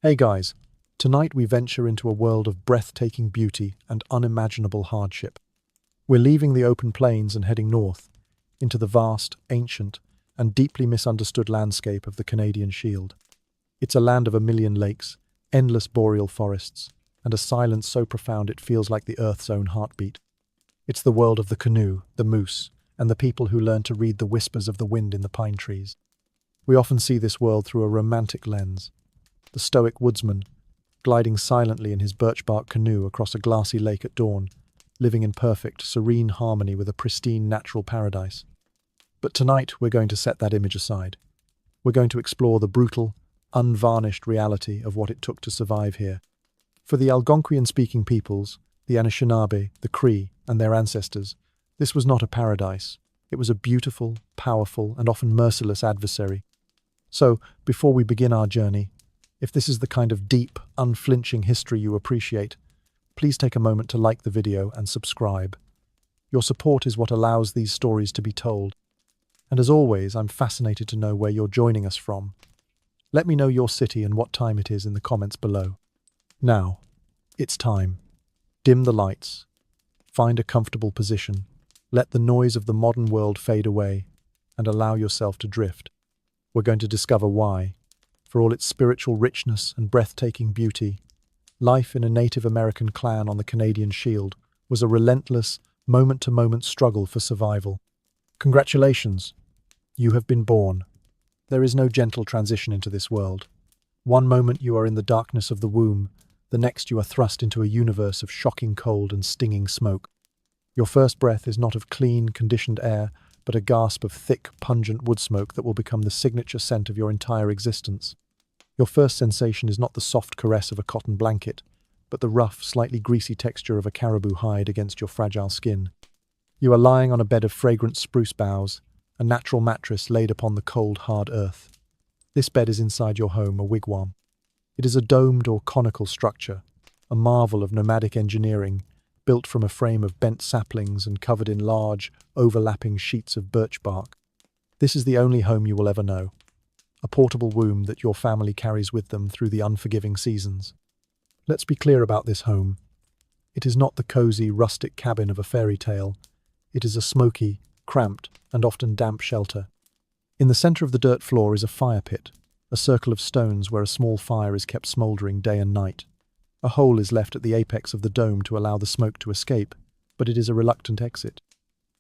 Hey guys, tonight we venture into a world of breathtaking beauty and unimaginable hardship. We're leaving the open plains and heading north, into the vast, ancient, and deeply misunderstood landscape of the Canadian Shield. It's a land of a million lakes, endless boreal forests, and a silence so profound it feels like the Earth's own heartbeat. It's the world of the canoe, the moose, and the people who learn to read the whispers of the wind in the pine trees. We often see this world through a romantic lens. The stoic woodsman, gliding silently in his birch-bark canoe across a glassy lake at dawn, living in perfect, serene harmony with a pristine natural paradise. But tonight we're going to set that image aside. We're going to explore the brutal, unvarnished reality of what it took to survive here. For the Algonquian-speaking peoples, the Anishinaabe, the Cree, and their ancestors, this was not a paradise. It was a beautiful, powerful, and often merciless adversary. So, before we begin our journey, if this is the kind of deep, unflinching history you appreciate, please take a moment to like the video and subscribe. Your support is what allows these stories to be told. And as always, I'm fascinated to know where you're joining us from. Let me know your city and what time it is in the comments below. Now, it's time. Dim the lights. Find a comfortable position. Let the noise of the modern world fade away and allow yourself to drift. We're going to discover why. For all its spiritual richness and breathtaking beauty, life in a Native American clan on the Canadian Shield was a relentless, moment-to-moment struggle for survival. Congratulations! You have been born. There is no gentle transition into this world. One moment you are in the darkness of the womb, the next you are thrust into a universe of shocking cold and stinging smoke. Your first breath is not of clean, conditioned air, but a gasp of thick, pungent wood smoke that will become the signature scent of your entire existence. Your first sensation is not the soft caress of a cotton blanket, but the rough, slightly greasy texture of a caribou hide against your fragile skin. You are lying on a bed of fragrant spruce boughs, a natural mattress laid upon the cold, hard earth. This bed is inside your home, a wigwam. It is a domed or conical structure, a marvel of nomadic engineering, built from a frame of bent saplings and covered in large, overlapping sheets of birch bark. This is the only home you will ever know. A portable womb that your family carries with them through the unforgiving seasons. Let's be clear about this home. It is not the cozy, rustic cabin of a fairy tale. It is a smoky, cramped, and often damp shelter. In the center of the dirt floor is a fire pit, a circle of stones where a small fire is kept smoldering day and night. A hole is left at the apex of the dome to allow the smoke to escape, but it is a reluctant exit.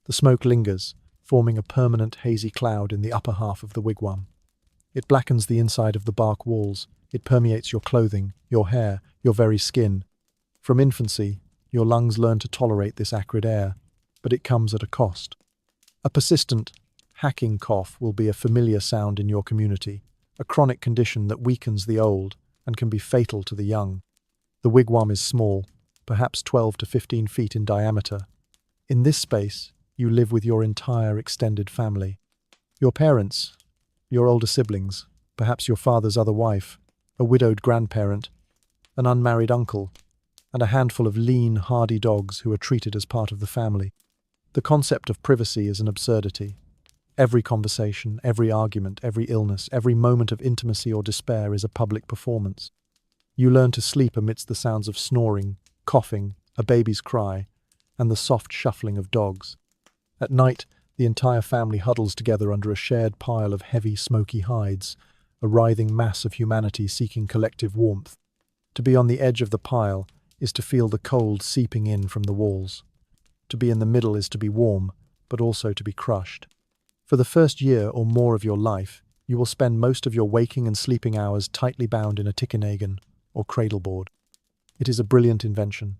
The smoke lingers, forming a permanent hazy cloud in the upper half of the wigwam. It blackens the inside of the bark walls. It permeates your clothing, your hair, your very skin. From infancy, your lungs learn to tolerate this acrid air, but it comes at a cost. A persistent, hacking cough will be a familiar sound in your community, a chronic condition that weakens the old and can be fatal to the young. The wigwam is small, perhaps 12 to 15 feet in diameter. In this space, you live with your entire extended family. Your parents, your older siblings, perhaps your father's other wife, a widowed grandparent, an unmarried uncle, and a handful of lean, hardy dogs who are treated as part of the family. The concept of privacy is an absurdity. Every conversation, every argument, every illness, every moment of intimacy or despair is a public performance. You learn to sleep amidst the sounds of snoring, coughing, a baby's cry, and the soft shuffling of dogs. At night, the entire family huddles together under a shared pile of heavy, smoky hides, a writhing mass of humanity seeking collective warmth. To be on the edge of the pile is to feel the cold seeping in from the walls. To be in the middle is to be warm, but also to be crushed. For the first year or more of your life, you will spend most of your waking and sleeping hours tightly bound in a tikinagan, or cradleboard. It is a brilliant invention,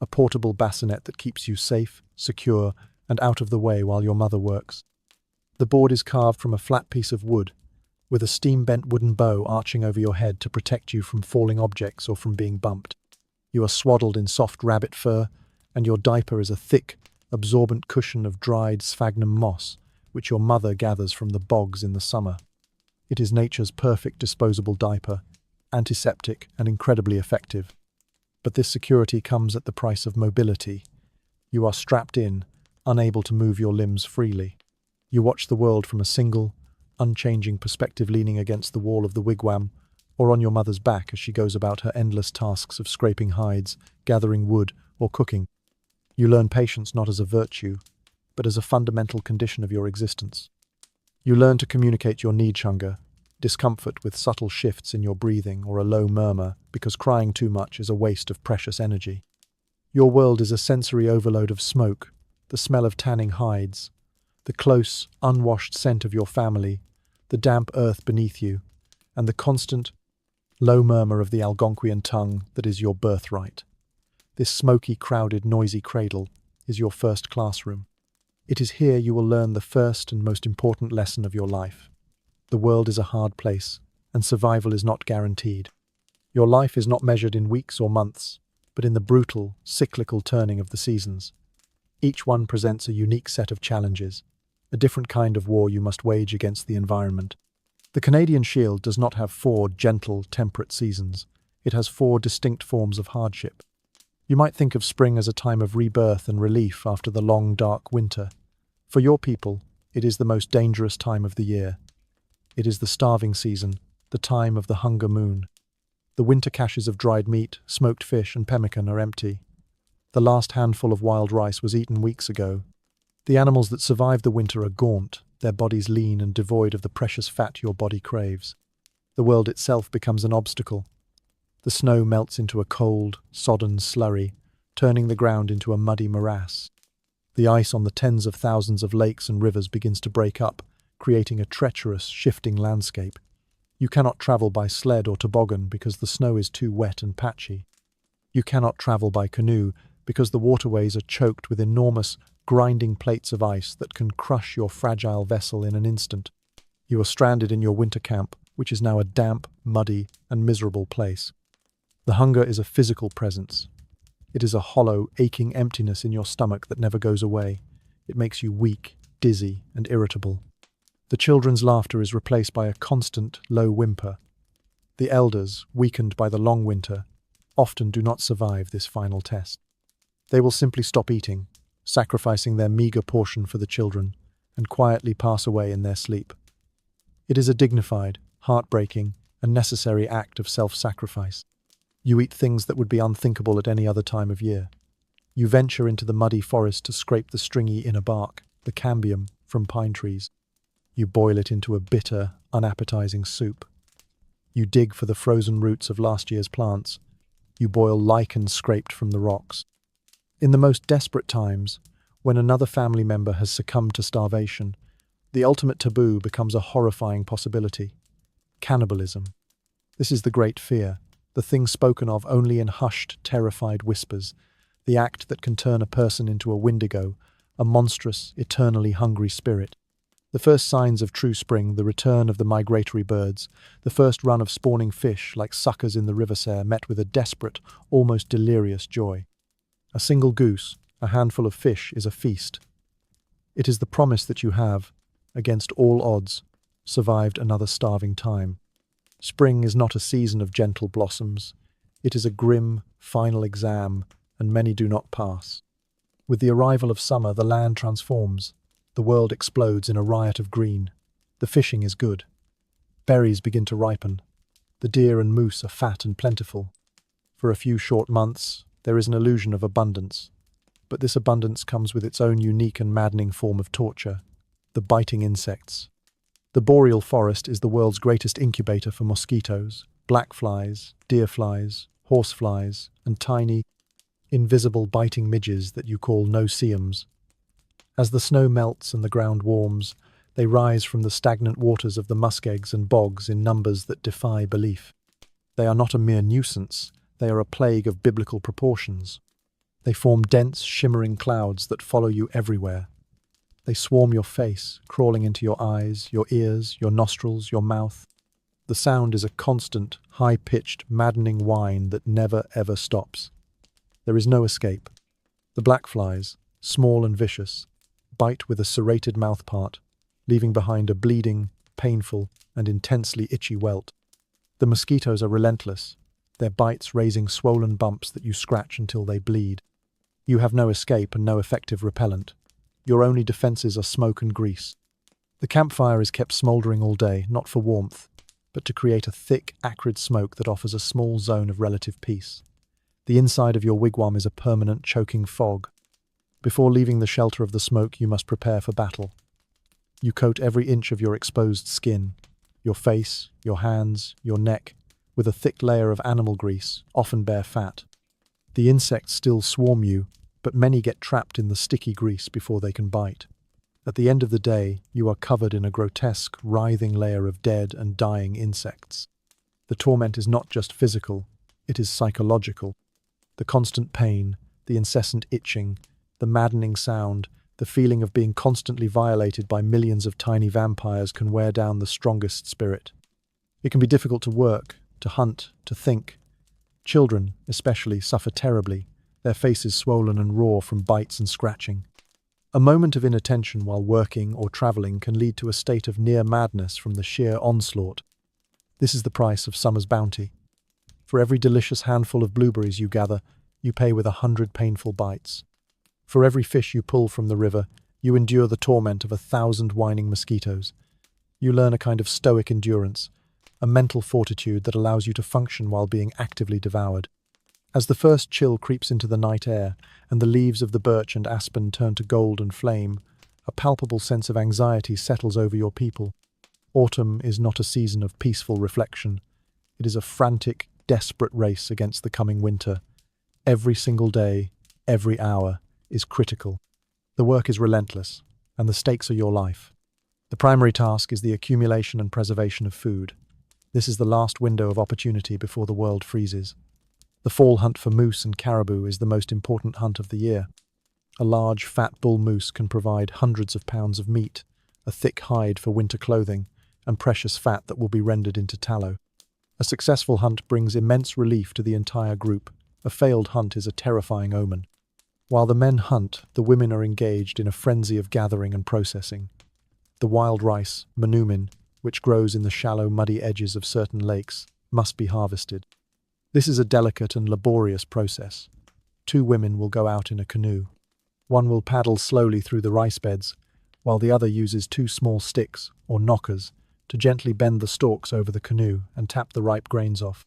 a portable bassinet that keeps you safe, secure, and out of the way while your mother works. The board is carved from a flat piece of wood, with a steam-bent wooden bow arching over your head to protect you from falling objects or from being bumped. You are swaddled in soft rabbit fur, and your diaper is a thick, absorbent cushion of dried sphagnum moss, which your mother gathers from the bogs in the summer. It is nature's perfect disposable diaper, antiseptic and incredibly effective. But this security comes at the price of mobility. You are strapped in, unable to move your limbs freely. You watch the world from a single, unchanging perspective leaning against the wall of the wigwam, or on your mother's back as she goes about her endless tasks of scraping hides, gathering wood, or cooking. You learn patience not as a virtue, but as a fundamental condition of your existence. You learn to communicate your need hunger, discomfort with subtle shifts in your breathing or a low murmur because crying too much is a waste of precious energy. Your world is a sensory overload of smoke, the smell of tanning hides, the close, unwashed scent of your family, the damp earth beneath you, and the constant, low murmur of the Algonquian tongue that is your birthright. This smoky, crowded, noisy cradle is your first classroom. It is here you will learn the first and most important lesson of your life. The world is a hard place, and survival is not guaranteed. Your life is not measured in weeks or months, but in the brutal, cyclical turning of the seasons. Each one presents a unique set of challenges, a different kind of war you must wage against the environment. The Canadian Shield does not have 4 gentle, temperate seasons. It has 4 distinct forms of hardship. You might think of spring as a time of rebirth and relief after the long, dark winter. For your people, it is the most dangerous time of the year. It is the starving season, the time of the hunger moon. The winter caches of dried meat, smoked fish, and pemmican are empty. The last handful of wild rice was eaten weeks ago. The animals that survive the winter are gaunt, their bodies lean and devoid of the precious fat your body craves. The world itself becomes an obstacle. The snow melts into a cold, sodden slurry, turning the ground into a muddy morass. The ice on the tens of thousands of lakes and rivers begins to break up, creating a treacherous, shifting landscape. You cannot travel by sled or toboggan because the snow is too wet and patchy. You cannot travel by canoe because the waterways are choked with enormous, grinding plates of ice that can crush your fragile vessel in an instant. You are stranded in your winter camp, which is now a damp, muddy, and miserable place. The hunger is a physical presence. It is a hollow, aching emptiness in your stomach that never goes away. It makes you weak, dizzy, and irritable. The children's laughter is replaced by a constant, low whimper. The elders, weakened by the long winter, often do not survive this final test. They will simply stop eating, sacrificing their meager portion for the children, and quietly pass away in their sleep. It is a dignified, heartbreaking, and necessary act of self-sacrifice. You eat things that would be unthinkable at any other time of year. You venture into the muddy forest to scrape the stringy inner bark, the cambium, from pine trees. You boil it into a bitter, unappetizing soup. You dig for the frozen roots of last year's plants. You boil lichen scraped from the rocks. In the most desperate times, when another family member has succumbed to starvation, the ultimate taboo becomes a horrifying possibility: cannibalism. This is the great fear, the thing spoken of only in hushed, terrified whispers, the act that can turn a person into a Wendigo, a monstrous, eternally hungry spirit. The first signs of true spring, the return of the migratory birds, the first run of spawning fish like suckers in the river Sere, met with a desperate, almost delirious joy. A single goose, a handful of fish, is a feast. It is the promise that you have, against all odds, survived another starving time. Spring is not a season of gentle blossoms. It is a grim, final exam, and many do not pass. With the arrival of summer, the land transforms. The world explodes in a riot of green. The fishing is good. Berries begin to ripen. The deer and moose are fat and plentiful. For a few short months, there is an illusion of abundance. But this abundance comes with its own unique and maddening form of torture: the biting insects. The boreal forest is the world's greatest incubator for mosquitoes, black flies, deer flies, horse flies, and tiny, invisible biting midges that you call no-see-ums. As the snow melts and the ground warms, they rise from the stagnant waters of the muskegs and bogs in numbers that defy belief. They are not a mere nuisance, they are a plague of biblical proportions. They form dense, shimmering clouds that follow you everywhere. They swarm your face, crawling into your eyes, your ears, your nostrils, your mouth. The sound is a constant, high-pitched, maddening whine that never ever stops. There is no escape. The black flies, small and vicious, bite with a serrated mouthpart, leaving behind a bleeding, painful, and intensely itchy welt. The mosquitoes are relentless, their bites raising swollen bumps that you scratch until they bleed. You have no escape and no effective repellent. Your only defenses are smoke and grease. The campfire is kept smouldering all day, not for warmth, but to create a thick, acrid smoke that offers a small zone of relative peace. The inside of your wigwam is a permanent, choking fog. Before leaving the shelter of the smoke, you must prepare for battle. You coat every inch of your exposed skin, your face, your hands, your neck, with a thick layer of animal grease, often bare fat. The insects still swarm you, but many get trapped in the sticky grease before they can bite. At the end of the day, you are covered in a grotesque, writhing layer of dead and dying insects. The torment is not just physical, it is psychological. The constant pain, the incessant itching, the maddening sound, the feeling of being constantly violated by millions of tiny vampires can wear down the strongest spirit. It can be difficult to work, to hunt, to think. Children, especially, suffer terribly, their faces swollen and raw from bites and scratching. A moment of inattention while working or traveling can lead to a state of near madness from the sheer onslaught. This is the price of summer's bounty. For every delicious handful of blueberries you gather, you pay with 100 painful bites. For every fish you pull from the river, you endure the torment of 1,000 whining mosquitoes. You learn a kind of stoic endurance, a mental fortitude that allows you to function while being actively devoured. As the first chill creeps into the night air and the leaves of the birch and aspen turn to gold and flame, a palpable sense of anxiety settles over your people. Autumn is not a season of peaceful reflection. It is a frantic, desperate race against the coming winter. Every single day, every hour, is critical. The work is relentless, and the stakes are your life. The primary task is the accumulation and preservation of food. This is the last window of opportunity before the world freezes. The fall hunt for moose and caribou is the most important hunt of the year. A large, fat bull moose can provide hundreds of pounds of meat, a thick hide for winter clothing, and precious fat that will be rendered into tallow. A successful hunt brings immense relief to the entire group. A failed hunt is a terrifying omen. While the men hunt, the women are engaged in a frenzy of gathering and processing. The wild rice, manumin, which grows in the shallow, muddy edges of certain lakes, must be harvested. This is a delicate and laborious process. 2 women will go out in a canoe. One will paddle slowly through the rice beds, while the other uses 2 small sticks, or knockers, to gently bend the stalks over the canoe and tap the ripe grains off.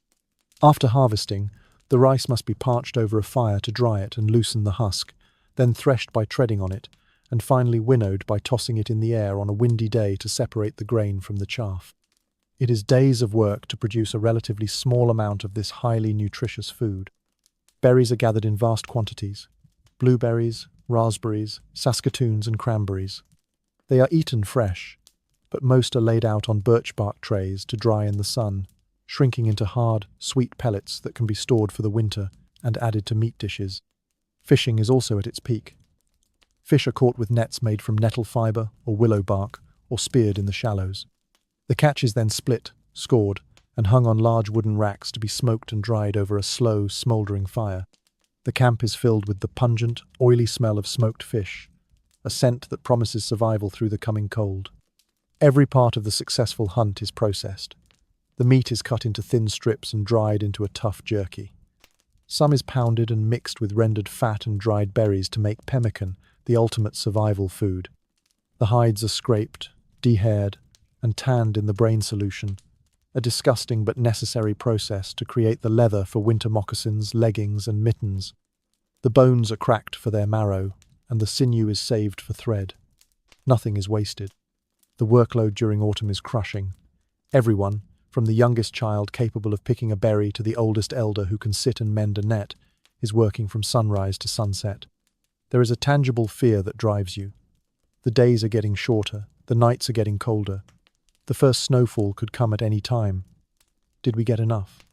After harvesting, the rice must be parched over a fire to dry it and loosen the husk, then threshed by treading on it, and finally winnowed by tossing it in the air on a windy day to separate the grain from the chaff. It is days of work to produce a relatively small amount of this highly nutritious food. Berries are gathered in vast quantities: blueberries, raspberries, saskatoons, and cranberries. They are eaten fresh, but most are laid out on birch bark trays to dry in the sun, shrinking into hard, sweet pellets that can be stored for the winter and added to meat dishes. Fishing is also at its peak. Fish are caught with nets made from nettle fibre or willow bark, or speared in the shallows. The catch is then split, scored, and hung on large wooden racks to be smoked and dried over a slow, smouldering fire. The camp is filled with the pungent, oily smell of smoked fish, a scent that promises survival through the coming cold. Every part of the successful hunt is processed. The meat is cut into thin strips and dried into a tough jerky. Some is pounded and mixed with rendered fat and dried berries to make pemmican, the ultimate survival food. The hides are scraped, dehaired, and tanned in the brain solution, a disgusting but necessary process to create the leather for winter moccasins, leggings, and mittens. The bones are cracked for their marrow, and the sinew is saved for thread. Nothing is wasted. The workload during autumn is crushing. Everyone, from the youngest child capable of picking a berry to the oldest elder who can sit and mend a net, is working from sunrise to sunset. There is a tangible fear that drives you. The days are getting shorter, the nights are getting colder. The first snowfall could come at any time. Did we get enough?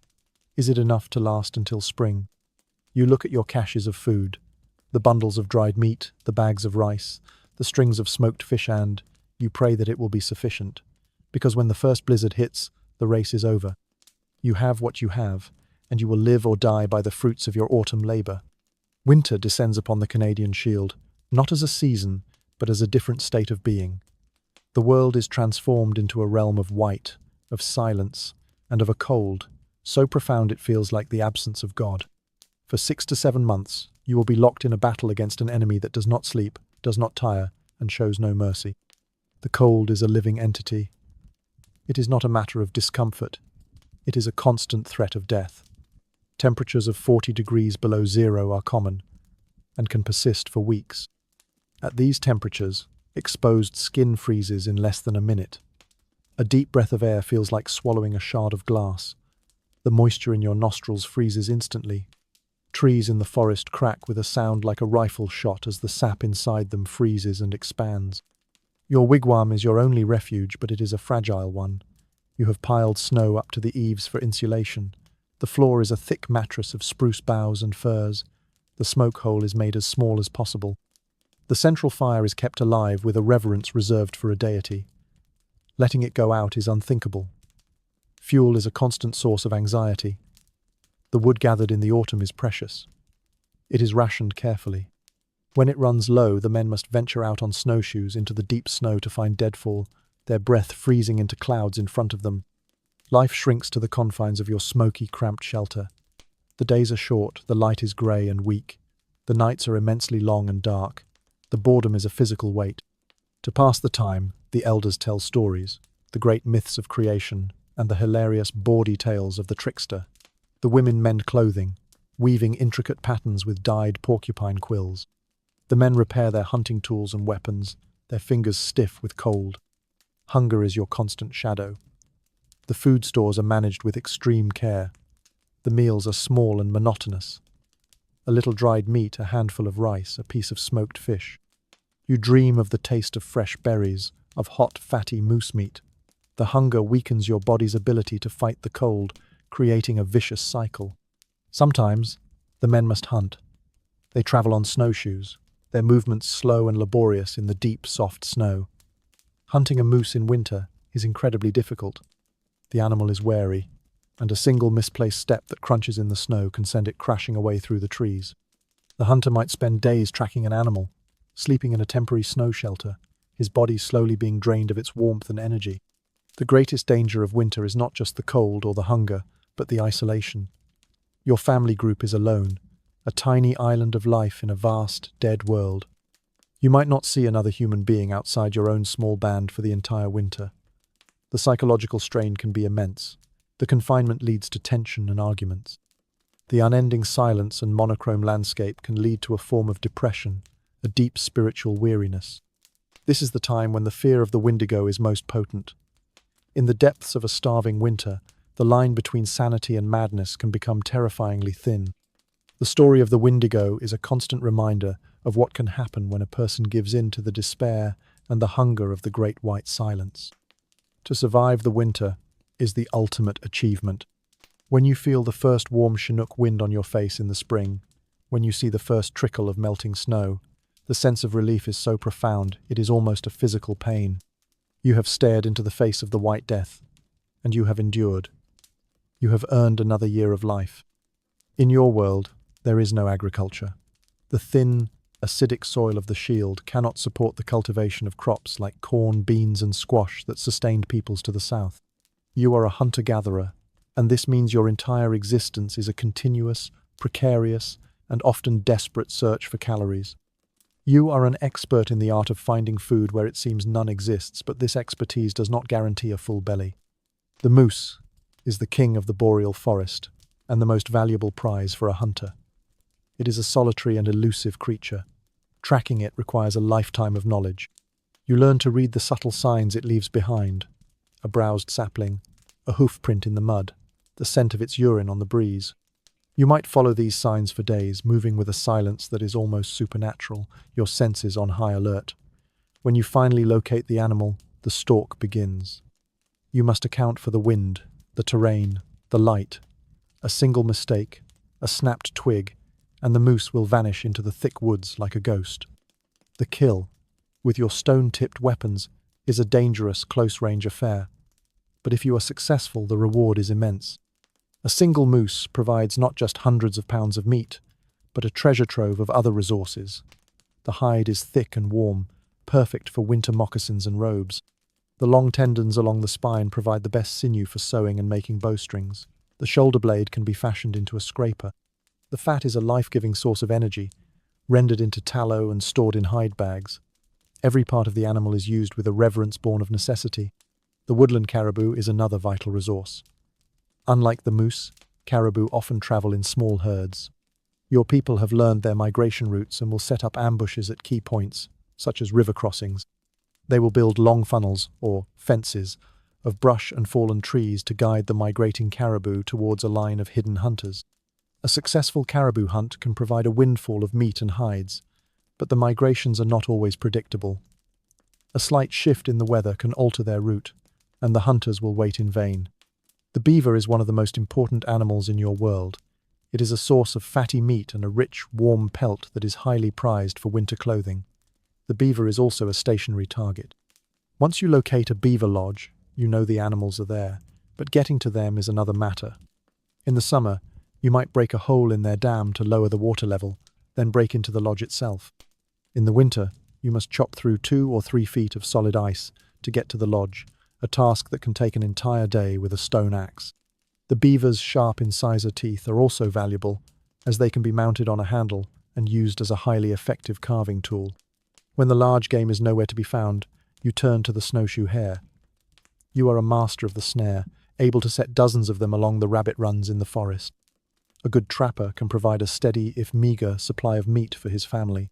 Is it enough to last until spring? You look at your caches of food, the bundles of dried meat, the bags of rice, the strings of smoked fish, and you pray that it will be sufficient. Because when the first blizzard hits, the race is over. You have what you have, and you will live or die by the fruits of your autumn labor. Winter descends upon the Canadian Shield, not as a season, but as a different state of being. The world is transformed into a realm of white, of silence, and of a cold, so profound it feels like the absence of God. For 6 to 7 months, you will be locked in a battle against an enemy that does not sleep, does not tire, and shows no mercy. The cold is a living entity. It is not a matter of discomfort. It is a constant threat of death. Temperatures of 40 degrees below zero are common and can persist for weeks. At these temperatures, exposed skin freezes in less than a minute. A deep breath of air feels like swallowing a shard of glass. The moisture in your nostrils freezes instantly. Trees in the forest crack with a sound like a rifle shot as the sap inside them freezes and expands. Your wigwam is your only refuge, but it is a fragile one. You have piled snow up to the eaves for insulation. The floor is a thick mattress of spruce boughs and firs. The smoke hole is made as small as possible. The central fire is kept alive with a reverence reserved for a deity. Letting it go out is unthinkable. Fuel is a constant source of anxiety. The wood gathered in the autumn is precious. It is rationed carefully. When it runs low, the men must venture out on snowshoes into the deep snow to find deadfall, their breath freezing into clouds in front of them. Life shrinks to the confines of your smoky, cramped shelter. The days are short, the light is grey and weak. The nights are immensely long and dark. The boredom is a physical weight. To pass the time, the elders tell stories, the great myths of creation, and the hilarious bawdy tales of the trickster. The women mend clothing, weaving intricate patterns with dyed porcupine quills. The men repair their hunting tools and weapons, their fingers stiff with cold. Hunger is your constant shadow. The food stores are managed with extreme care. The meals are small and monotonous. A little dried meat, a handful of rice, a piece of smoked fish. You dream of the taste of fresh berries, of hot, fatty moose meat. The hunger weakens your body's ability to fight the cold, creating a vicious cycle. Sometimes, the men must hunt. They travel on snowshoes, their movements slow and laborious in the deep, soft snow. Hunting a moose in winter is incredibly difficult. The animal is wary, and a single misplaced step that crunches in the snow can send it crashing away through the trees. The hunter might spend days tracking an animal, sleeping in a temporary snow shelter, his body slowly being drained of its warmth and energy. The greatest danger of winter is not just the cold or the hunger, but the isolation. Your family group is alone, a tiny island of life in a vast, dead world. You might not see another human being outside your own small band for the entire winter. The psychological strain can be immense. The confinement leads to tension and arguments. The unending silence and monochrome landscape can lead to a form of depression, a deep spiritual weariness. This is the time when the fear of the Wendigo is most potent. In the depths of a starving winter, the line between sanity and madness can become terrifyingly thin. The story of the Wendigo is a constant reminder of what can happen when a person gives in to the despair and the hunger of the great white silence. To survive the winter is the ultimate achievement. When you feel the first warm Chinook wind on your face in the spring, when you see the first trickle of melting snow, the sense of relief is so profound it is almost a physical pain. You have stared into the face of the White Death, and you have endured. You have earned another year of life. In your world, there is no agriculture. The thin, acidic soil of the Shield cannot support the cultivation of crops like corn, beans, and squash that sustained peoples to the south. You are a hunter-gatherer, and this means your entire existence is a continuous, precarious, and often desperate search for calories. You are an expert in the art of finding food where it seems none exists, but this expertise does not guarantee a full belly. The moose is the king of the boreal forest, and the most valuable prize for a hunter. It is a solitary and elusive creature. Tracking it requires a lifetime of knowledge. You learn to read the subtle signs it leaves behind: a browsed sapling, a hoof print in the mud, the scent of its urine on the breeze. You might follow these signs for days, moving with a silence that is almost supernatural, your senses on high alert. When you finally locate the animal, the stalk begins. You must account for the wind, the terrain, the light. A single mistake, a snapped twig, and the moose will vanish into the thick woods like a ghost. The kill, with your stone-tipped weapons, is a dangerous, close-range affair. But if you are successful, the reward is immense. A single moose provides not just hundreds of pounds of meat, but a treasure trove of other resources. The hide is thick and warm, perfect for winter moccasins and robes. The long tendons along the spine provide the best sinew for sewing and making bowstrings. The shoulder blade can be fashioned into a scraper. The fat is a life-giving source of energy, rendered into tallow and stored in hide bags. Every part of the animal is used with a reverence born of necessity. The woodland caribou is another vital resource. Unlike the moose, caribou often travel in small herds. Your people have learned their migration routes and will set up ambushes at key points, such as river crossings. They will build long funnels, or fences, of brush and fallen trees to guide the migrating caribou towards a line of hidden hunters. A successful caribou hunt can provide a windfall of meat and hides, but the migrations are not always predictable. A slight shift in the weather can alter their route, and the hunters will wait in vain. The beaver is one of the most important animals in your world. It is a source of fatty meat and a rich, warm pelt that is highly prized for winter clothing. The beaver is also a stationary target. Once you locate a beaver lodge, you know the animals are there, but getting to them is another matter. In the summer, you might break a hole in their dam to lower the water level, then break into the lodge itself. In the winter, you must chop through 2 or 3 feet of solid ice to get to the lodge, a task that can take an entire day with a stone axe. The beaver's sharp incisor teeth are also valuable, as they can be mounted on a handle and used as a highly effective carving tool. When the large game is nowhere to be found, you turn to the snowshoe hare. You are a master of the snare, able to set dozens of them along the rabbit runs in the forest. A good trapper can provide a steady, if meager, supply of meat for his family.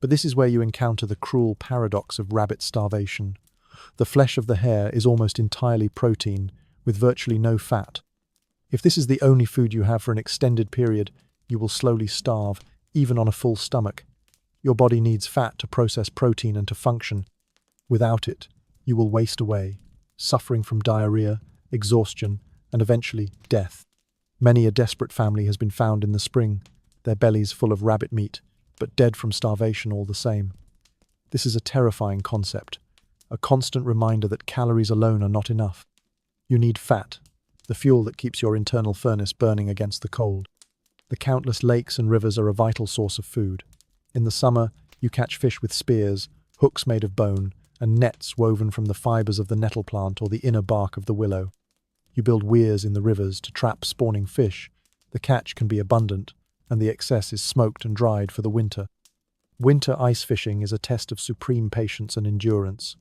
But this is where you encounter the cruel paradox of rabbit starvation. The flesh of the hare is almost entirely protein, with virtually no fat. If this is the only food you have for an extended period, you will slowly starve, even on a full stomach. Your body needs fat to process protein and to function. Without it, you will waste away, suffering from diarrhea, exhaustion, and eventually death. Many a desperate family has been found in the spring, their bellies full of rabbit meat, but dead from starvation all the same. This is a terrifying concept, a constant reminder that calories alone are not enough. You need fat, the fuel that keeps your internal furnace burning against the cold. The countless lakes and rivers are a vital source of food. In the summer, you catch fish with spears, hooks made of bone, and nets woven from the fibers of the nettle plant or the inner bark of the willow. You build weirs in the rivers to trap spawning fish. The catch can be abundant, and the excess is smoked and dried for the winter. Winter ice fishing is a test of supreme patience and endurance.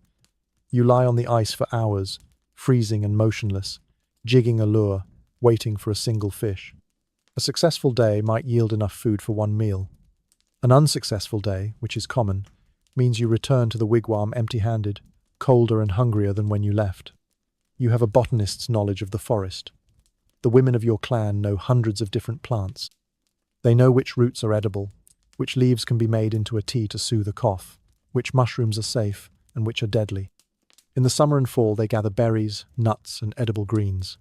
You lie on the ice for hours, freezing and motionless, jigging a lure, waiting for a single fish. A successful day might yield enough food for one meal. An unsuccessful day, which is common, means you return to the wigwam empty-handed, colder and hungrier than when you left. You have a botanist's knowledge of the forest. The women of your clan know hundreds of different plants. They know which roots are edible, which leaves can be made into a tea to soothe a cough, which mushrooms are safe, and which are deadly. In the summer and fall, they gather berries, nuts, and edible greens.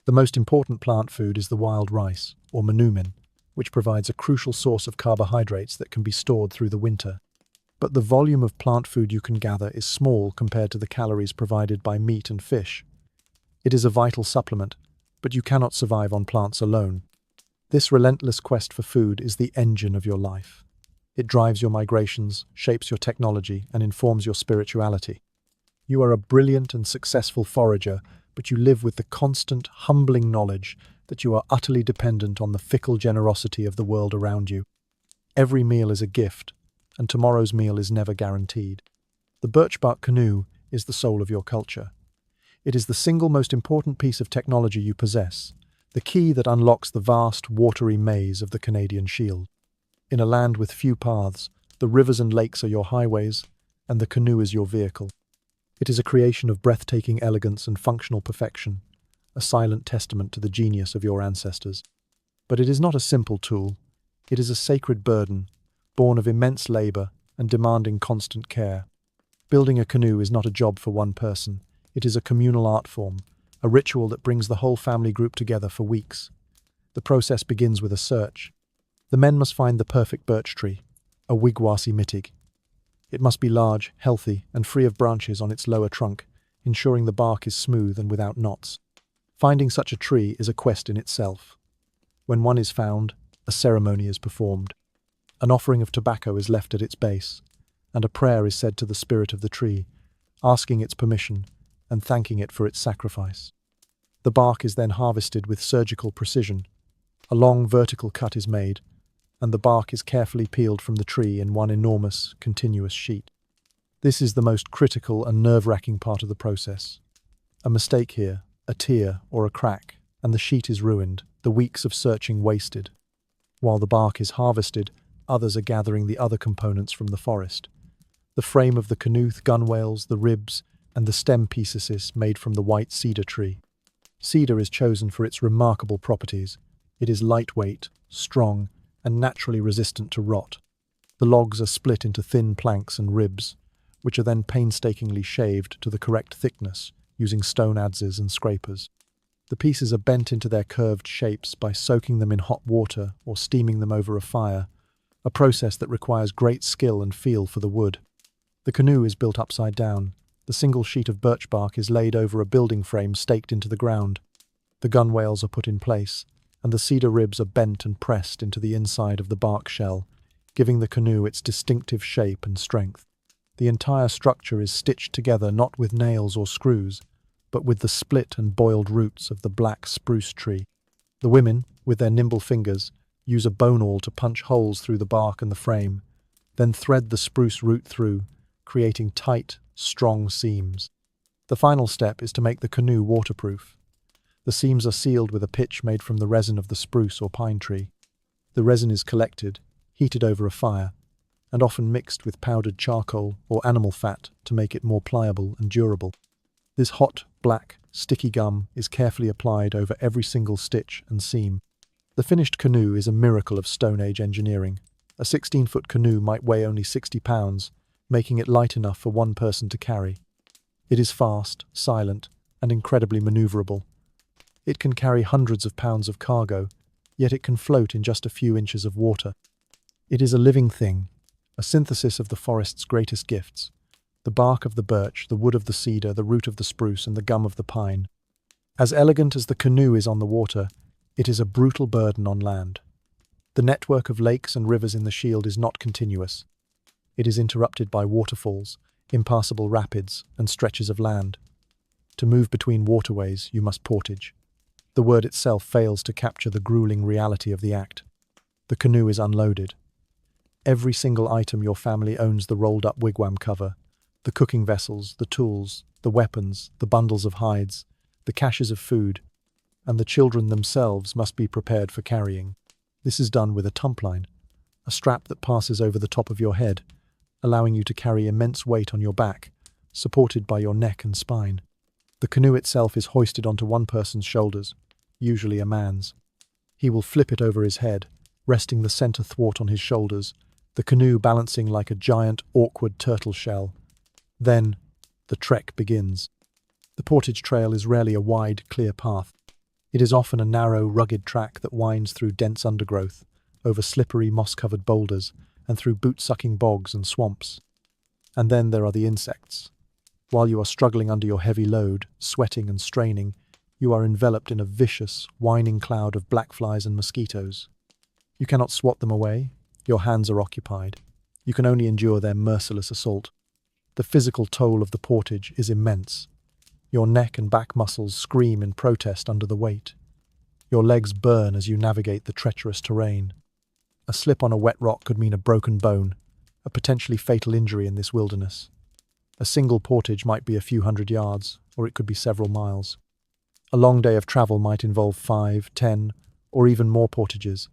The most important plant food is the wild rice, or manumin, which provides a crucial source of carbohydrates that can be stored through the winter. But the volume of plant food you can gather is small compared to the calories provided by meat and fish. It is a vital supplement, but you cannot survive on plants alone. This relentless quest for food is the engine of your life. It drives your migrations, shapes your technology, and informs your spirituality. You are a brilliant and successful forager, but you live with the constant, humbling knowledge that you are utterly dependent on the fickle generosity of the world around you. Every meal is a gift, and tomorrow's meal is never guaranteed. The birchbark canoe is the soul of your culture. It is the single most important piece of technology you possess, the key that unlocks the vast, watery maze of the Canadian Shield. In a land with few paths, the rivers and lakes are your highways, and the canoe is your vehicle. It is a creation of breathtaking elegance and functional perfection, a silent testament to the genius of your ancestors. But it is not a simple tool. It is a sacred burden, born of immense labor and demanding constant care. Building a canoe is not a job for one person. It is a communal art form, a ritual that brings the whole family group together for weeks. The process begins with a search. The men must find the perfect birch tree, a wigwasi mitig. It must be large, healthy, and free of branches on its lower trunk, ensuring the bark is smooth and without knots. Finding such a tree is a quest in itself. When one is found, a ceremony is performed. An offering of tobacco is left at its base, and a prayer is said to the spirit of the tree, asking its permission and thanking it for its sacrifice. The bark is then harvested with surgical precision. A long vertical cut is made, and the bark is carefully peeled from the tree in one enormous, continuous sheet. This is the most critical and nerve-wracking part of the process. A mistake here, a tear or a crack, and the sheet is ruined, the weeks of searching wasted. While the bark is harvested, others are gathering the other components from the forest. The frame of the canoe, gunwales, the ribs, and the stem pieces made from the white cedar tree. Cedar is chosen for its remarkable properties. It is lightweight, strong, and naturally resistant to rot. The logs are split into thin planks and ribs, which are then painstakingly shaved to the correct thickness using stone adzes and scrapers. The pieces are bent into their curved shapes by soaking them in hot water or steaming them over a fire, a process that requires great skill and feel for the wood. The canoe is built upside down. The single sheet of birch bark is laid over a building frame staked into the ground. The gunwales are put in place, and the cedar ribs are bent and pressed into the inside of the bark shell, giving the canoe its distinctive shape and strength. The entire structure is stitched together not with nails or screws, but with the split and boiled roots of the black spruce tree. The women, with their nimble fingers, use a bone awl to punch holes through the bark and the frame, then thread the spruce root through, creating tight, strong seams. The final step is to make the canoe waterproof. The seams are sealed with a pitch made from the resin of the spruce or pine tree. The resin is collected, heated over a fire, and often mixed with powdered charcoal or animal fat to make it more pliable and durable. This hot, black, sticky gum is carefully applied over every single stitch and seam. The finished canoe is a miracle of Stone Age engineering. A 16-foot canoe might weigh only 60 pounds, making it light enough for one person to carry. It is fast, silent, and incredibly maneuverable. It can carry hundreds of pounds of cargo, yet it can float in just a few inches of water. It is a living thing, a synthesis of the forest's greatest gifts: the bark of the birch, the wood of the cedar, the root of the spruce, and the gum of the pine. As elegant as the canoe is on the water, it is a brutal burden on land. The network of lakes and rivers in the shield is not continuous. It is interrupted by waterfalls, impassable rapids, and stretches of land. To move between waterways, you must portage. The word itself fails to capture the grueling reality of the act. The canoe is unloaded. Every single item your family owns: the rolled-up wigwam cover, the cooking vessels, the tools, the weapons, the bundles of hides, the caches of food, and the children themselves must be prepared for carrying. This is done with a tumpline, a strap that passes over the top of your head, allowing you to carry immense weight on your back, supported by your neck and spine. The canoe itself is hoisted onto one person's shoulders, usually a man's. He will flip it over his head, resting the center thwart on his shoulders, the canoe balancing like a giant, awkward turtle shell. Then, the trek begins. The portage trail is rarely a wide, clear path. It is often a narrow, rugged track that winds through dense undergrowth, over slippery, moss-covered boulders, and through boot-sucking bogs and swamps. And then there are the insects. While you are struggling under your heavy load, sweating and straining, you are enveloped in a vicious, whining cloud of black flies and mosquitoes. You cannot swat them away. Your hands are occupied. You can only endure their merciless assault. The physical toll of the portage is immense. Your neck and back muscles scream in protest under the weight. Your legs burn as you navigate the treacherous terrain. A slip on a wet rock could mean a broken bone, a potentially fatal injury in this wilderness. A single portage might be a few hundred yards, or it could be several miles. A long day of travel might involve 5, 10, or even more portages.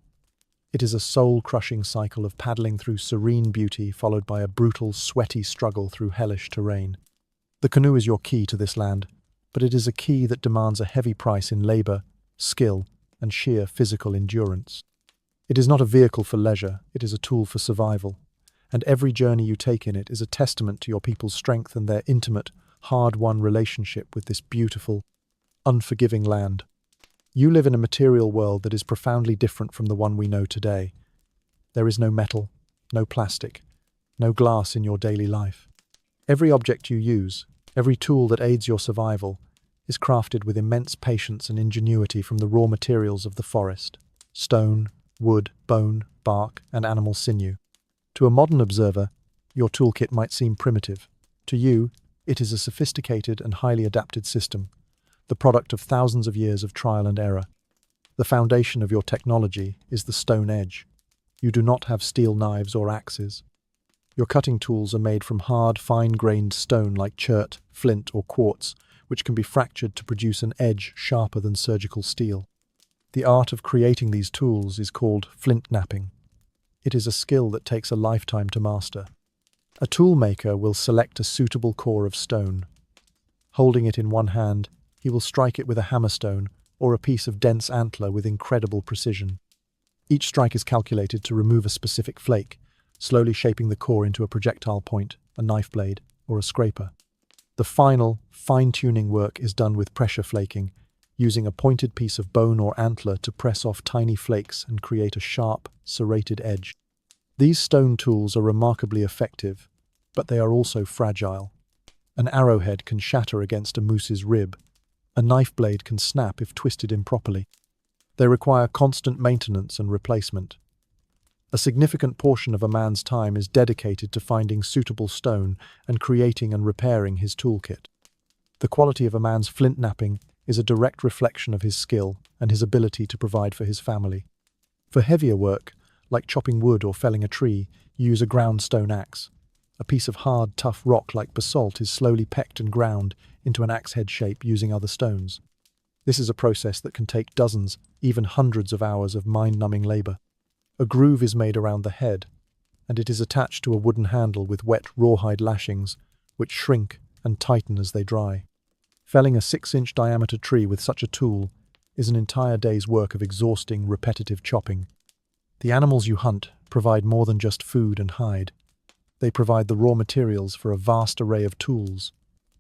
It is a soul-crushing cycle of paddling through serene beauty followed by a brutal, sweaty struggle through hellish terrain. The canoe is your key to this land, but it is a key that demands a heavy price in labor, skill, and sheer physical endurance. It is not a vehicle for leisure, it is a tool for survival, and every journey you take in it is a testament to your people's strength and their intimate, hard-won relationship with this beautiful, unforgiving land. You live in a material world that is profoundly different from the one we know today. There is no metal, no plastic, no glass in your daily life. Every object you use, every tool that aids your survival, is crafted with immense patience and ingenuity from the raw materials of the forest: stone, wood, bone, bark, and animal sinew. To a modern observer, your toolkit might seem primitive. To you, it is a sophisticated and highly adapted system, the product of thousands of years of trial and error. The foundation of your technology is the stone edge. You do not have steel knives or axes. Your cutting tools are made from hard, fine-grained stone like chert, flint, or quartz, which can be fractured to produce an edge sharper than surgical steel. The art of creating these tools is called flint knapping. It is a skill that takes a lifetime to master. A tool maker will select a suitable core of stone. Holding it in one hand, he will strike it with a hammerstone or a piece of dense antler with incredible precision. Each strike is calculated to remove a specific flake, slowly shaping the core into a projectile point, a knife blade, or a scraper. The final, fine-tuning work is done with pressure flaking, using a pointed piece of bone or antler to press off tiny flakes and create a sharp, serrated edge. These stone tools are remarkably effective, but they are also fragile. An arrowhead can shatter against a moose's rib. A knife blade can snap if twisted improperly. They require constant maintenance and replacement. A significant portion of a man's time is dedicated to finding suitable stone and creating and repairing his toolkit. The quality of a man's flint knapping is a direct reflection of his skill and his ability to provide for his family. For heavier work, like chopping wood or felling a tree, you use a ground stone axe. A piece of hard, tough rock like basalt is slowly pecked and ground into an axe head shape using other stones. This is a process that can take dozens, even hundreds of hours of mind-numbing labor. A groove is made around the head, and it is attached to a wooden handle with wet rawhide lashings, which shrink and tighten as they dry. Felling a 6-inch diameter tree with such a tool is an entire day's work of exhausting, repetitive chopping. The animals you hunt provide more than just food and hide. They provide the raw materials for a vast array of tools.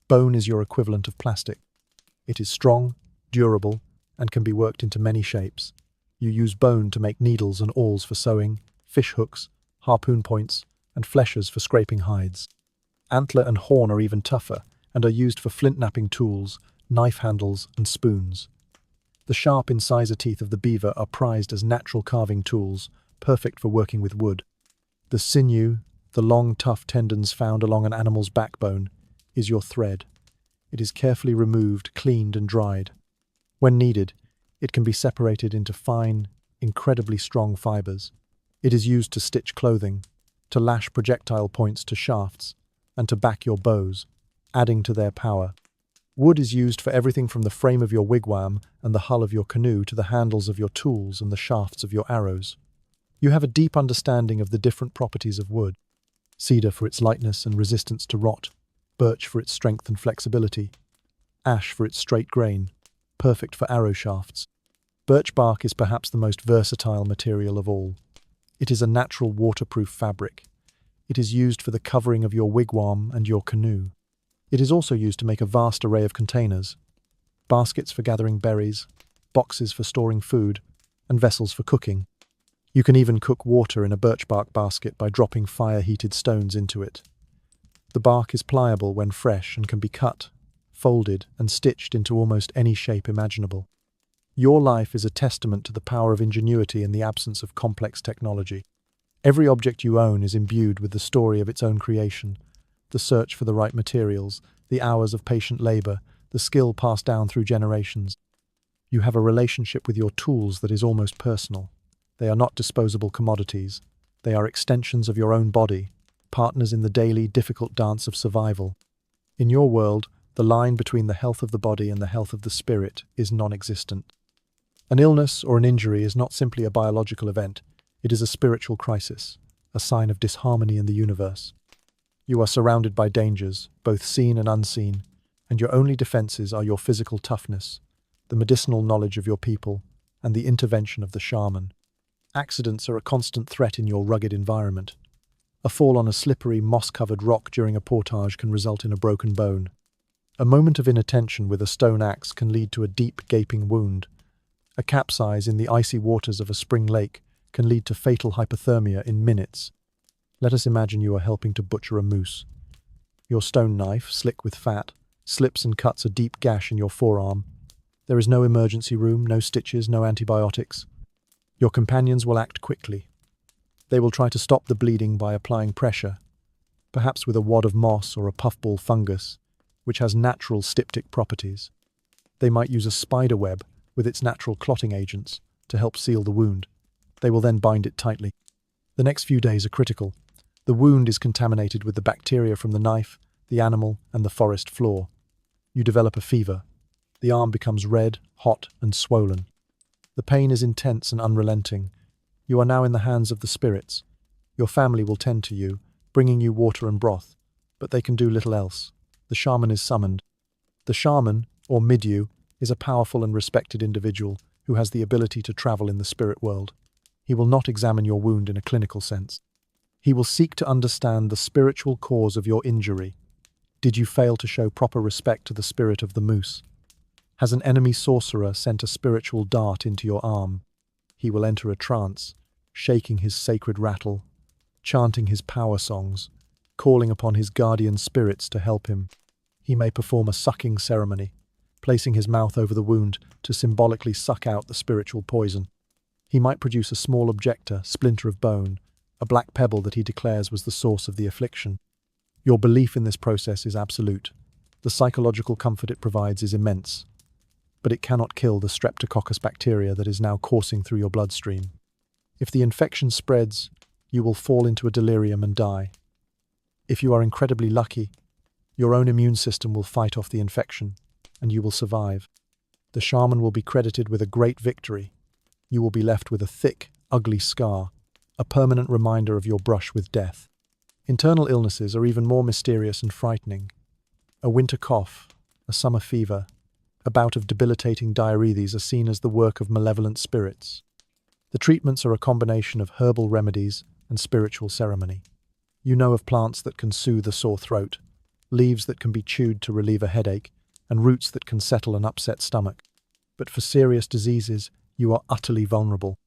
Bone is your equivalent of plastic. It is strong, durable, and can be worked into many shapes. You use bone to make needles and awls for sewing, fish hooks, harpoon points, and fleshers for scraping hides. Antler and horn are even tougher and are used for flint knapping tools, knife handles, and spoons. The sharp incisor teeth of the beaver are prized as natural carving tools, perfect for working with wood. The sinew, the long, tough tendons found along an animal's backbone, is your thread. It is carefully removed, cleaned, and dried. When needed, it can be separated into fine, incredibly strong fibers. It is used to stitch clothing, to lash projectile points to shafts, and to back your bows, adding to their power. Wood is used for everything from the frame of your wigwam and the hull of your canoe to the handles of your tools and the shafts of your arrows. You have a deep understanding of the different properties of wood. Cedar for its lightness and resistance to rot, birch for its strength and flexibility, ash for its straight grain, perfect for arrow shafts. Birch bark is perhaps the most versatile material of all. It is a natural waterproof fabric. It is used for the covering of your wigwam and your canoe. It is also used to make a vast array of containers, baskets for gathering berries, boxes for storing food, and vessels for cooking. You can even cook water in a birch bark basket by dropping fire-heated stones into it. The bark is pliable when fresh and can be cut, folded, and stitched into almost any shape imaginable. Your life is a testament to the power of ingenuity in the absence of complex technology. Every object you own is imbued with the story of its own creation, the search for the right materials, the hours of patient labor, the skill passed down through generations. You have a relationship with your tools that is almost personal. They are not disposable commodities. They are extensions of your own body, partners in the daily, difficult dance of survival. In your world, the line between the health of the body and the health of the spirit is non-existent. An illness or an injury is not simply a biological event. It is a spiritual crisis, a sign of disharmony in the universe. You are surrounded by dangers, both seen and unseen, and your only defenses are your physical toughness, the medicinal knowledge of your people, and the intervention of the shaman. Accidents are a constant threat in your rugged environment. A fall on a slippery, moss-covered rock during a portage can result in a broken bone. A moment of inattention with a stone axe can lead to a deep, gaping wound. A capsize in the icy waters of a spring lake can lead to fatal hypothermia in minutes. Let us imagine you are helping to butcher a moose. Your stone knife, slick with fat, slips and cuts a deep gash in your forearm. There is no emergency room, no stitches, no antibiotics. Your companions will act quickly. They will try to stop the bleeding by applying pressure, perhaps with a wad of moss or a puffball fungus, which has natural styptic properties. They might use a spider web with its natural clotting agents to help seal the wound. They will then bind it tightly. The next few days are critical. The wound is contaminated with the bacteria from the knife, the animal, and the forest floor. You develop a fever. The arm becomes red, hot, and swollen. The pain is intense and unrelenting. You are now in the hands of the spirits. Your family will tend to you, bringing you water and broth, but they can do little else. The shaman is summoned. The shaman, or midyu, is a powerful and respected individual who has the ability to travel in the spirit world. He will not examine your wound in a clinical sense. He will seek to understand the spiritual cause of your injury. Did you fail to show proper respect to the spirit of the moose? Has an enemy sorcerer sent a spiritual dart into your arm? He will enter a trance, shaking his sacred rattle, chanting his power songs, calling upon his guardian spirits to help him. He may perform a sucking ceremony, placing his mouth over the wound to symbolically suck out the spiritual poison. He might produce a small objector, splinter of bone, a black pebble that he declares was the source of the affliction. Your belief in this process is absolute. The psychological comfort it provides is immense, but it cannot kill the streptococcus bacteria that is now coursing through your bloodstream. If the infection spreads, you will fall into a delirium and die. If you are incredibly lucky, your own immune system will fight off the infection, and you will survive. The shaman will be credited with a great victory. You will be left with a thick, ugly scar, a permanent reminder of your brush with death. Internal illnesses are even more mysterious and frightening. A winter cough, a summer fever, a bout of debilitating diarrheas are seen as the work of malevolent spirits. The treatments are a combination of herbal remedies and spiritual ceremony. You know of plants that can soothe a sore throat, leaves that can be chewed to relieve a headache, and roots that can settle an upset stomach. But for serious diseases, you are utterly vulnerable.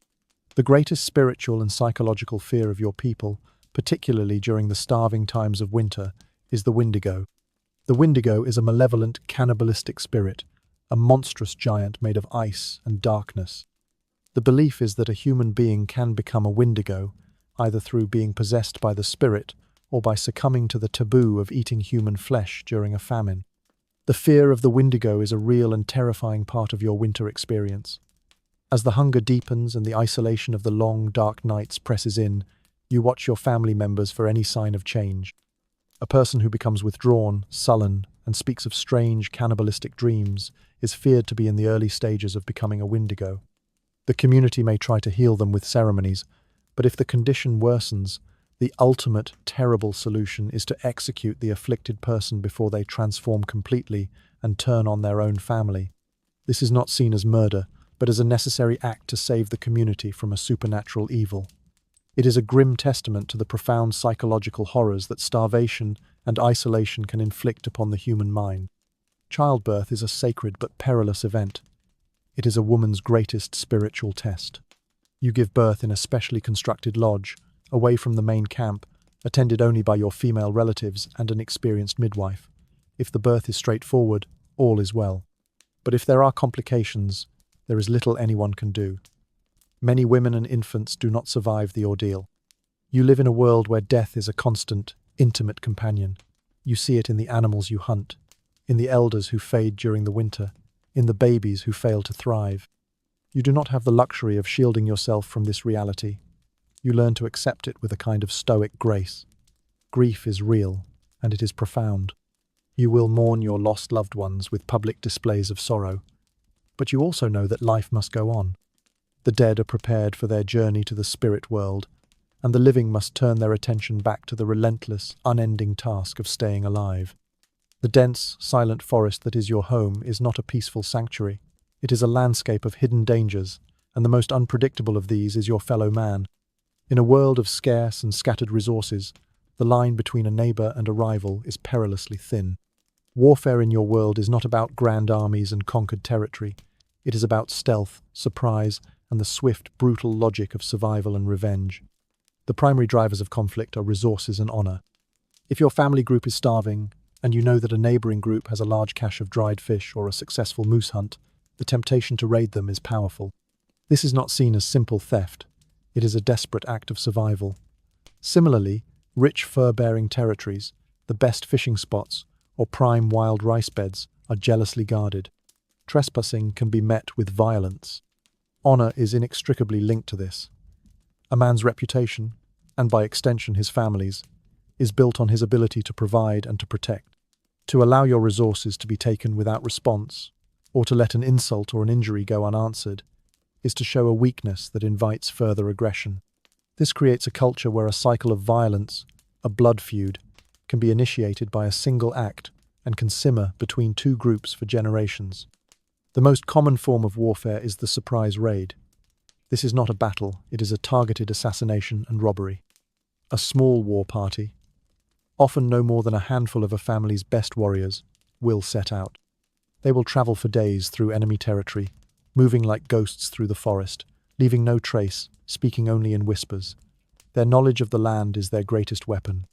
The greatest spiritual and psychological fear of your people, particularly during the starving times of winter, is the Wendigo. The Wendigo is a malevolent, cannibalistic spirit, a monstrous giant made of ice and darkness. The belief is that a human being can become a Wendigo, either through being possessed by the spirit or by succumbing to the taboo of eating human flesh during a famine. The fear of the Wendigo is a real and terrifying part of your winter experience. As the hunger deepens and the isolation of the long, dark nights presses in, you watch your family members for any sign of change. A person who becomes withdrawn, sullen, and speaks of strange, cannibalistic dreams is feared to be in the early stages of becoming a Wendigo. The community may try to heal them with ceremonies, but if the condition worsens, the ultimate, terrible solution is to execute the afflicted person before they transform completely and turn on their own family. This is not seen as murder, but as a necessary act to save the community from a supernatural evil. It is a grim testament to the profound psychological horrors that starvation and isolation can inflict upon the human mind. Childbirth is a sacred but perilous event. It is a woman's greatest spiritual test. You give birth in a specially constructed lodge, away from the main camp, attended only by your female relatives and an experienced midwife. If the birth is straightforward, all is well. But if there are complications, there is little anyone can do. Many women and infants do not survive the ordeal. You live in a world where death is a constant, intimate companion. You see it in the animals you hunt, in the elders who fade during the winter, in the babies who fail to thrive. You do not have the luxury of shielding yourself from this reality. You learn to accept it with a kind of stoic grace. Grief is real, and it is profound. You will mourn your lost loved ones with public displays of sorrow, but you also know that life must go on. The dead are prepared for their journey to the spirit world, and the living must turn their attention back to the relentless, unending task of staying alive. The dense, silent forest that is your home is not a peaceful sanctuary. It is a landscape of hidden dangers, and the most unpredictable of these is your fellow man. In a world of scarce and scattered resources, the line between a neighbor and a rival is perilously thin. Warfare in your world is not about grand armies and conquered territory. It is about stealth, surprise, and the swift, brutal logic of survival and revenge. The primary drivers of conflict are resources and honor. If your family group is starving, and you know that a neighboring group has a large cache of dried fish or a successful moose hunt, the temptation to raid them is powerful. This is not seen as simple theft. It is a desperate act of survival. Similarly, rich fur-bearing territories, the best fishing spots, or prime wild rice beds are jealously guarded. Trespassing can be met with violence. Honor is inextricably linked to this. A man's reputation, and by extension his family's, is built on his ability to provide and to protect. To allow your resources to be taken without response, or to let an insult or an injury go unanswered, is to show a weakness that invites further aggression. This creates a culture where a cycle of violence, a blood feud, can be initiated by a single act and can simmer between two groups for generations. The most common form of warfare is the surprise raid. This is not a battle, it is a targeted assassination and robbery. A small war party, often no more than a handful of a family's best warriors, will set out. They will travel for days through enemy territory, moving like ghosts through the forest, leaving no trace, speaking only in whispers. Their knowledge of the land is their greatest weapon.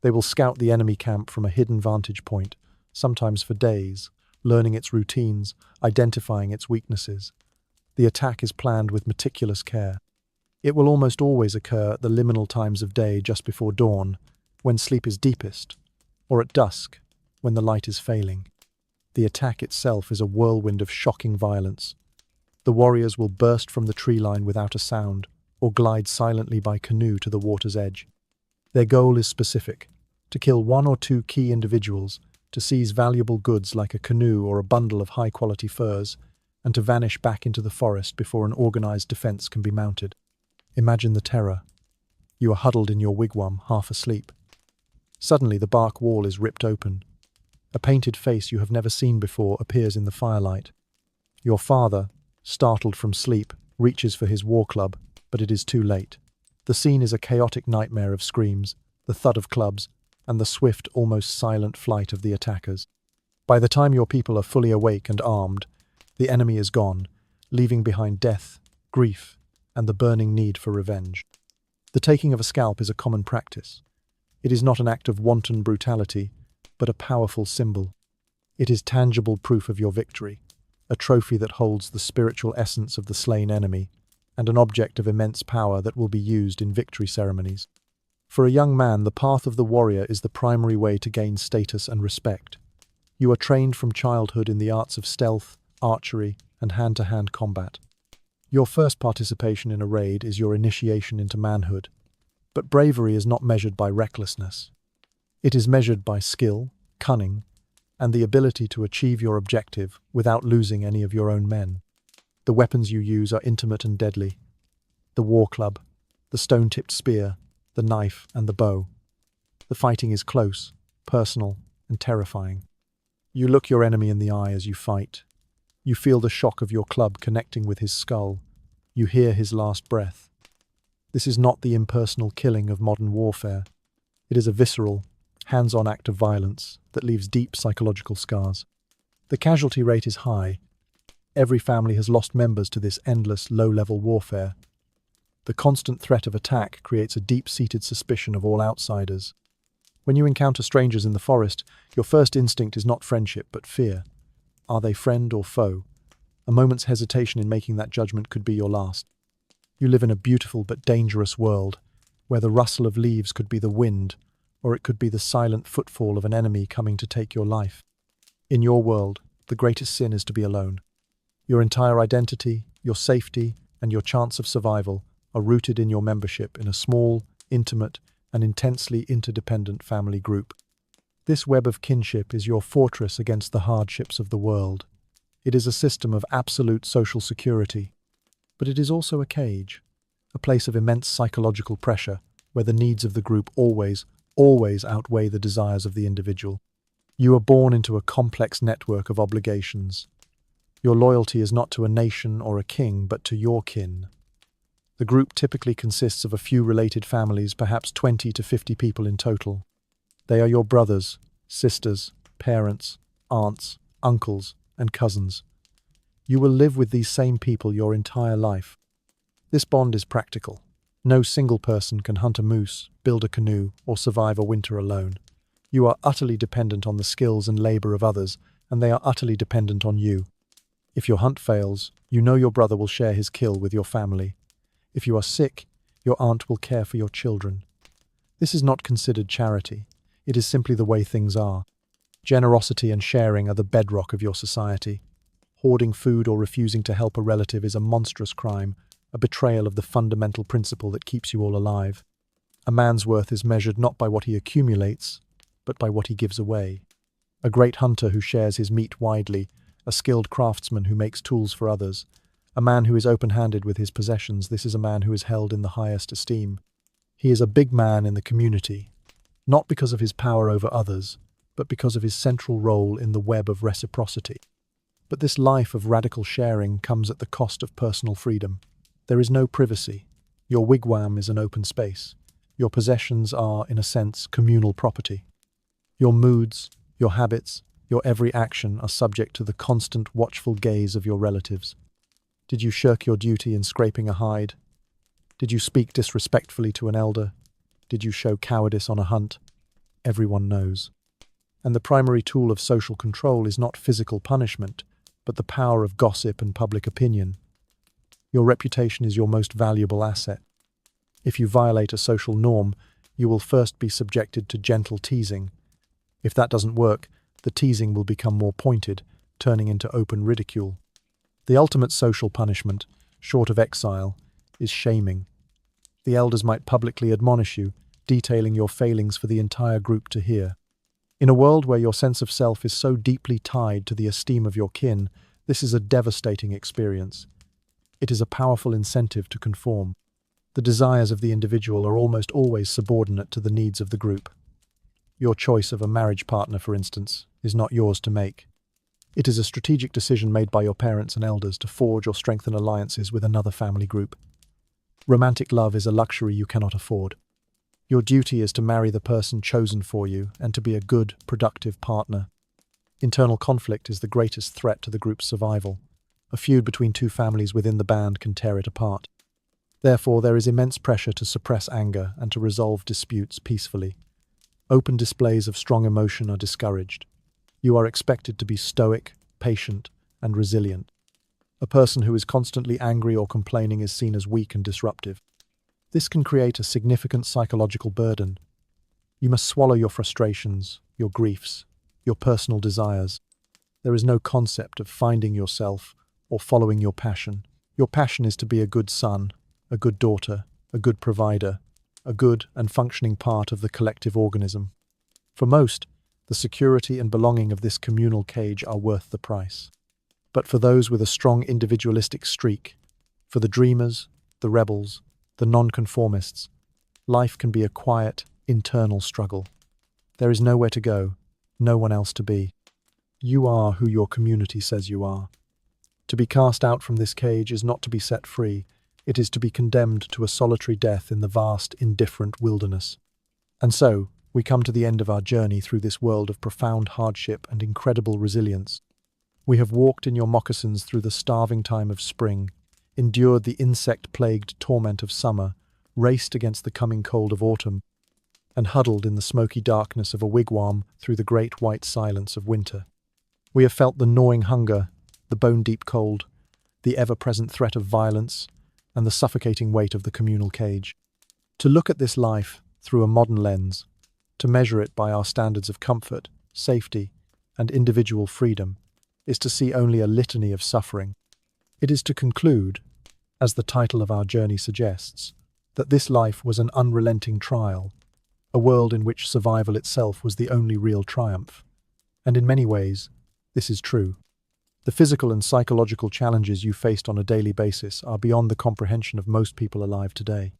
They will scout the enemy camp from a hidden vantage point, sometimes for days, learning its routines, identifying its weaknesses. The attack is planned with meticulous care. It will almost always occur at the liminal times of day just before dawn, when sleep is deepest, or at dusk, when the light is failing. The attack itself is a whirlwind of shocking violence. The warriors will burst from the tree line without a sound, or glide silently by canoe to the water's edge. Their goal is specific: to kill one or two key individuals, to seize valuable goods like a canoe or a bundle of high-quality furs, and to vanish back into the forest before an organized defense can be mounted. Imagine the terror. You are huddled in your wigwam, half asleep. Suddenly the bark wall is ripped open. A painted face you have never seen before appears in the firelight. Your father, startled from sleep, reaches for his war club, but it is too late. The scene is a chaotic nightmare of screams, the thud of clubs, and the swift, almost silent flight of the attackers. By the time your people are fully awake and armed, the enemy is gone, leaving behind death, grief, and the burning need for revenge. The taking of a scalp is a common practice. It is not an act of wanton brutality, but a powerful symbol. It is tangible proof of your victory, a trophy that holds the spiritual essence of the slain enemy, and an object of immense power that will be used in victory ceremonies. For a young man, the path of the warrior is the primary way to gain status and respect. You are trained from childhood in the arts of stealth, archery, and hand-to-hand combat. Your first participation in a raid is your initiation into manhood. But bravery is not measured by recklessness. It is measured by skill, cunning, and the ability to achieve your objective without losing any of your own men. The weapons you use are intimate and deadly. The war club, the stone-tipped spear, the knife, and the bow. The fighting is close, personal, and terrifying. You look your enemy in the eye as you fight. You feel the shock of your club connecting with his skull. You hear his last breath. This is not the impersonal killing of modern warfare. It is a visceral, hands-on act of violence that leaves deep psychological scars. The casualty rate is high. Every family has lost members to this endless, low-level warfare. The constant threat of attack creates a deep-seated suspicion of all outsiders. When you encounter strangers in the forest, your first instinct is not friendship, but fear. Are they friend or foe? A moment's hesitation in making that judgment could be your last. You live in a beautiful but dangerous world, where the rustle of leaves could be the wind, or it could be the silent footfall of an enemy coming to take your life. In your world, the greatest sin is to be alone. Your entire identity, your safety, and your chance of survival are rooted in your membership in a small, intimate, and intensely interdependent family group. This web of kinship is your fortress against the hardships of the world. It is a system of absolute social security. But it is also a cage, a place of immense psychological pressure, where the needs of the group always outweigh the desires of the individual. You are born into a complex network of obligations. Your loyalty is not to a nation or a king, but to your kin. The group typically consists of a few related families, perhaps 20 to 50 people in total. They are your brothers, sisters, parents, aunts, uncles, and cousins. You will live with these same people your entire life. This bond is practical. No single person can hunt a moose, build a canoe, or survive a winter alone. You are utterly dependent on the skills and labor of others, and they are utterly dependent on you. If your hunt fails, you know your brother will share his kill with your family. If you are sick, your aunt will care for your children. This is not considered charity. It is simply the way things are. Generosity and sharing are the bedrock of your society. Hoarding food or refusing to help a relative is a monstrous crime, a betrayal of the fundamental principle that keeps you all alive. A man's worth is measured not by what he accumulates, but by what he gives away. A great hunter who shares his meat widely, a skilled craftsman who makes tools for others, a man who is open-handed with his possessions. This is a man who is held in the highest esteem. He is a big man in the community, not because of his power over others, but because of his central role in the web of reciprocity. But this life of radical sharing comes at the cost of personal freedom. There is no privacy. Your wigwam is an open space. Your possessions are, in a sense, communal property. Your moods, your habits, your every action are subject to the constant, watchful gaze of your relatives. Did you shirk your duty in scraping a hide? Did you speak disrespectfully to an elder? Did you show cowardice on a hunt? Everyone knows. And the primary tool of social control is not physical punishment, but the power of gossip and public opinion. Your reputation is your most valuable asset. If you violate a social norm, you will first be subjected to gentle teasing. If that doesn't work, the teasing will become more pointed, turning into open ridicule. The ultimate social punishment, short of exile, is shaming. The elders might publicly admonish you, detailing your failings for the entire group to hear. In a world where your sense of self is so deeply tied to the esteem of your kin, this is a devastating experience. It is a powerful incentive to conform. The desires of the individual are almost always subordinate to the needs of the group. Your choice of a marriage partner, for instance, is not yours to make. It is a strategic decision made by your parents and elders to forge or strengthen alliances with another family group. Romantic love is a luxury you cannot afford. Your duty is to marry the person chosen for you and to be a good, productive partner. Internal conflict is the greatest threat to the group's survival. A feud between two families within the band can tear it apart. Therefore, there is immense pressure to suppress anger and to resolve disputes peacefully. Open displays of strong emotion are discouraged. You are expected to be stoic, patient, and resilient. A person who is constantly angry or complaining is seen as weak and disruptive. This can create a significant psychological burden. You must swallow your frustrations, your griefs, your personal desires. There is no concept of finding yourself or following your passion. Your passion is to be a good son, a good daughter, a good provider, a good and functioning part of the collective organism. For most, the security and belonging of this communal cage are worth the price. But for those with a strong individualistic streak, for the dreamers, the rebels, the nonconformists, life can be a quiet, internal struggle. There is nowhere to go, no one else to be. You are who your community says you are. To be cast out from this cage is not to be set free, it is to be condemned to a solitary death in the vast, indifferent wilderness. And so, we come to the end of our journey through this world of profound hardship and incredible resilience. We have walked in your moccasins through the starving time of spring, endured the insect-plagued torment of summer, raced against the coming cold of autumn, and huddled in the smoky darkness of a wigwam through the great white silence of winter. We have felt the gnawing hunger, the bone-deep cold, the ever-present threat of violence, and the suffocating weight of the communal cage. To look at this life through a modern lens, to measure it by our standards of comfort, safety, and individual freedom, is to see only a litany of suffering. It is to conclude, as the title of our journey suggests, that this life was an unrelenting trial, a world in which survival itself was the only real triumph. And in many ways, this is true. The physical and psychological challenges you faced on a daily basis are beyond the comprehension of most people alive today.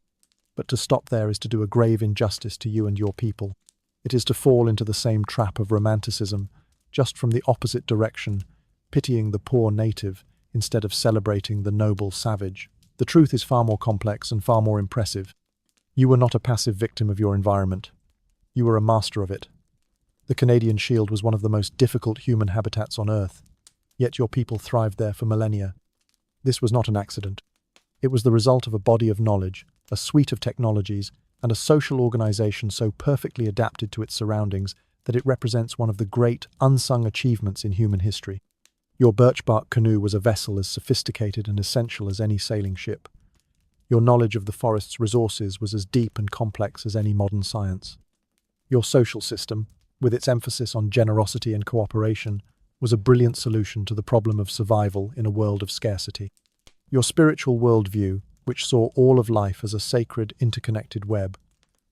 But to stop there is to do a grave injustice to you and your people. It is to fall into the same trap of romanticism, just from the opposite direction, pitying the poor native instead of celebrating the noble savage. The truth is far more complex and far more impressive. You were not a passive victim of your environment. You were a master of it. The Canadian Shield was one of the most difficult human habitats on Earth, yet your people thrived there for millennia. This was not an accident. It was the result of a body of knowledge, a suite of technologies, and a social organization so perfectly adapted to its surroundings that it represents one of the great, unsung achievements in human history. Your birch-bark canoe was a vessel as sophisticated and essential as any sailing ship. Your knowledge of the forest's resources was as deep and complex as any modern science. Your social system, with its emphasis on generosity and cooperation, was a brilliant solution to the problem of survival in a world of scarcity. Your spiritual worldview, which saw all of life as a sacred, interconnected web,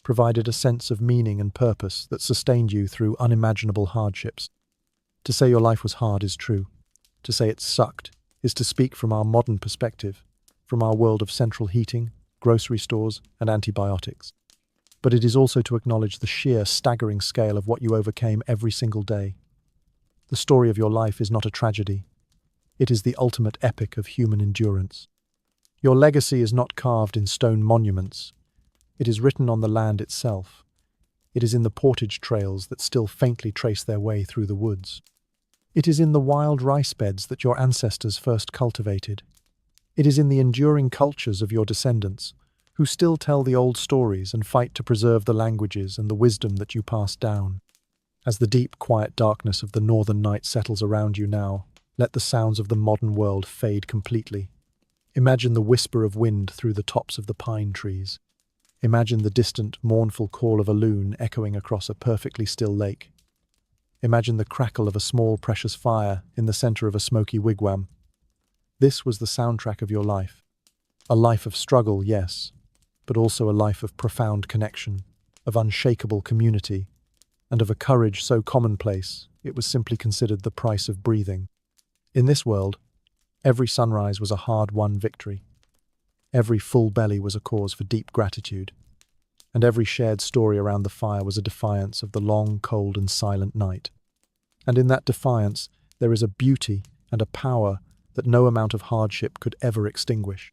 provided a sense of meaning and purpose that sustained you through unimaginable hardships. To say your life was hard is true. To say it sucked is to speak from our modern perspective, from our world of central heating, grocery stores, and antibiotics. But it is also to acknowledge the sheer, staggering scale of what you overcame every single day. The story of your life is not a tragedy. It is the ultimate epic of human endurance. Your legacy is not carved in stone monuments. It is written on the land itself. It is in the portage trails that still faintly trace their way through the woods. It is in the wild rice beds that your ancestors first cultivated. It is in the enduring cultures of your descendants, who still tell the old stories and fight to preserve the languages and the wisdom that you passed down. As the deep, quiet darkness of the northern night settles around you now, let the sounds of the modern world fade completely. Imagine the whisper of wind through the tops of the pine trees. Imagine the distant, mournful call of a loon echoing across a perfectly still lake. Imagine the crackle of a small, precious fire in the center of a smoky wigwam. This was the soundtrack of your life. A life of struggle, yes, but also a life of profound connection, of unshakable community, and of a courage so commonplace it was simply considered the price of breathing. In this world, every sunrise was a hard-won victory. Every full belly was a cause for deep gratitude, and every shared story around the fire was a defiance of the long, cold, and silent night. And in that defiance, there is a beauty and a power that no amount of hardship could ever extinguish.